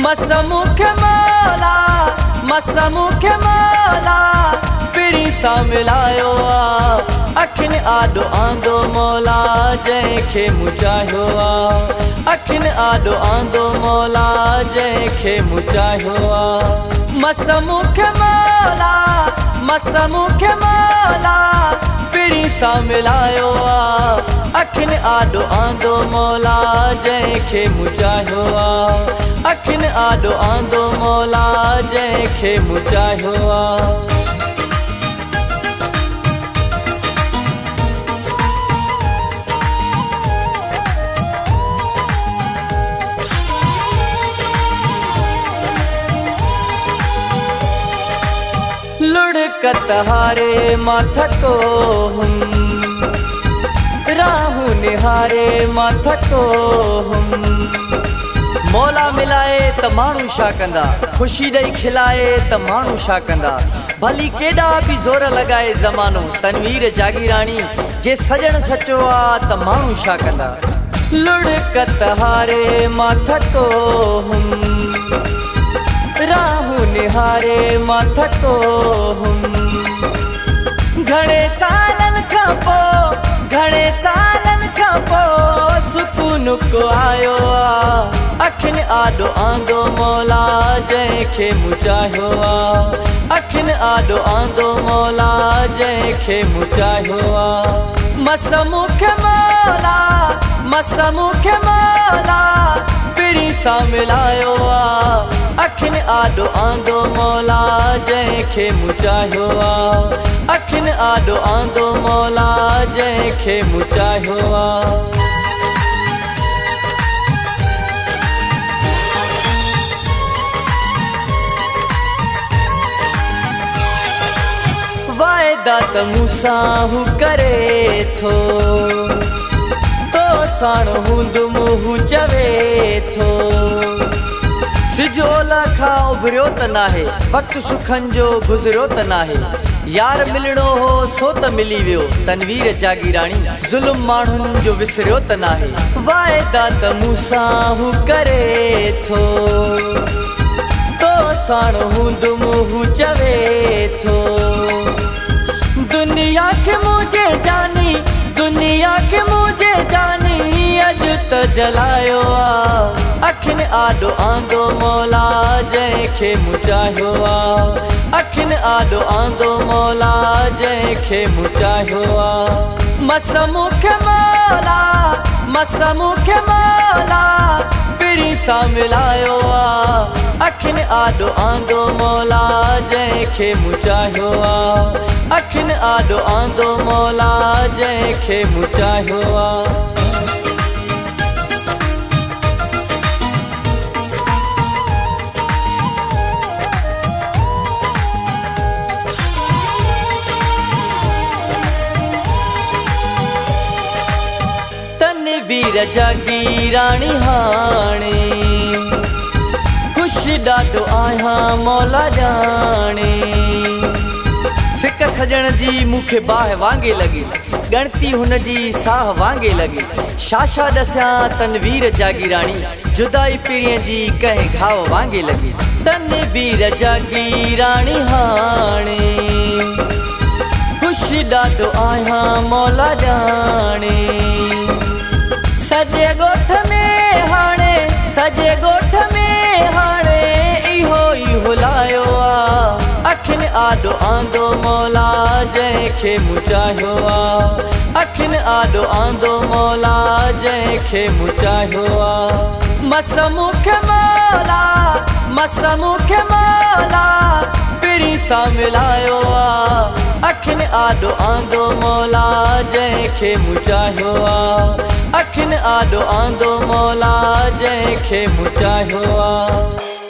मसमुख मौला मसमुख मौला पिरी सां मिलायो अखिन आडो आंदो मौला जंहिंखे मुचाहियो अखिन आडो आंदो मौला जंहिंखे मुचाहियो मसमुख मौला मसमुख मौला पिरी सां मिलायो अखिन आडो आंदो मौला जंहिंखे मुचाहियो अखिन आडो आंदो मौला जंहिंखे मुचाहियो लुढ़कत हारे मां थको हुम राहूं निहारे मां थको हुम मौला मिलाए त माण्हू छा कंदा ख़ुशी ॾेई खिलाए त माण्हू छा कंदा भली केॾा बि ज़ोर लॻाए ज़मानो तनवीर जागीराणी जे सजण सचो त माण्हू छा कंदा लुढ़कत हारे मां थको हुम राहूं निहारे मां थको हुम घणे सालन खां पोइ सुकून को आयो अखिन आडो आंदो मौला जंहिंखे मुचाहियो अखिन आडो आंदो मौला जंहिंखे मुचाहियो मसमुख मौला मसमुख मौला पिरी सां मिलायो अखिन आडो आंदो मौला जंहिंखे मुचाहियो अखिन आडो आंदो मौला जंहिंखे मुचाहियो वाइदा त मूंसां हू करे थो तो साण हूंदुमि हू चवे थो सिजोला खां उभरियो त नाहे वक़्तु सुखनि जो गुज़रियो त नाहे यार मिलणो हो सो त मिली वियो तनवीर जागीराणी ज़ुल्म माण्हुनि जो विसरियो त नाहे वाइदा त मूंसां हू करे थो तो साण हूंदुमि हू चवे थो दुनिया खे मुझे जानी दुनिया खे मुझे जानी अॼु त जलायो अखिन आडो आंदो मौला जंहिंखे मुचाहियो अखिन आडो आंदो मौला जंहिंखे मुचाहियो मसमुख मौला मसमुख मौला पिरी सां मिलायो अखिन आडो आंदो मौला जंहिंखे मुचाहियो अखिन आडो आंदो मौला जंहिंखे मुचाहियो तनवीर जागीराणी हाणे ख़ुशि ॾाढो आहियां मौला ॼाणे फिक सजण जी मूंखे बाहि वांगे लॻी गणती हुन जी साह वांगे लॻी छा ॾसियां तनवीर जागीराणी जुदाई पीरीअ जी कंहिं घाव वांगे लॻी तनवीर जागीराणी हाणे ख़ुशि ॾाढो आहियां मौला ॼाणे सॼे ॻोठ में हाणे इहो लायो अखिन आडो आंदो मौला जंहिंखे मुचाहियो अखिन आडो आंदो मौला जंहिंखे मुचाहियो मसमुख मौला मसमुख मौला पिरी सां मिलायो अखिन आडो आंदो मौला जंहिंखे मुचाहियो अखिन आडो आंदो मौला जंहिंखे मुचाहियो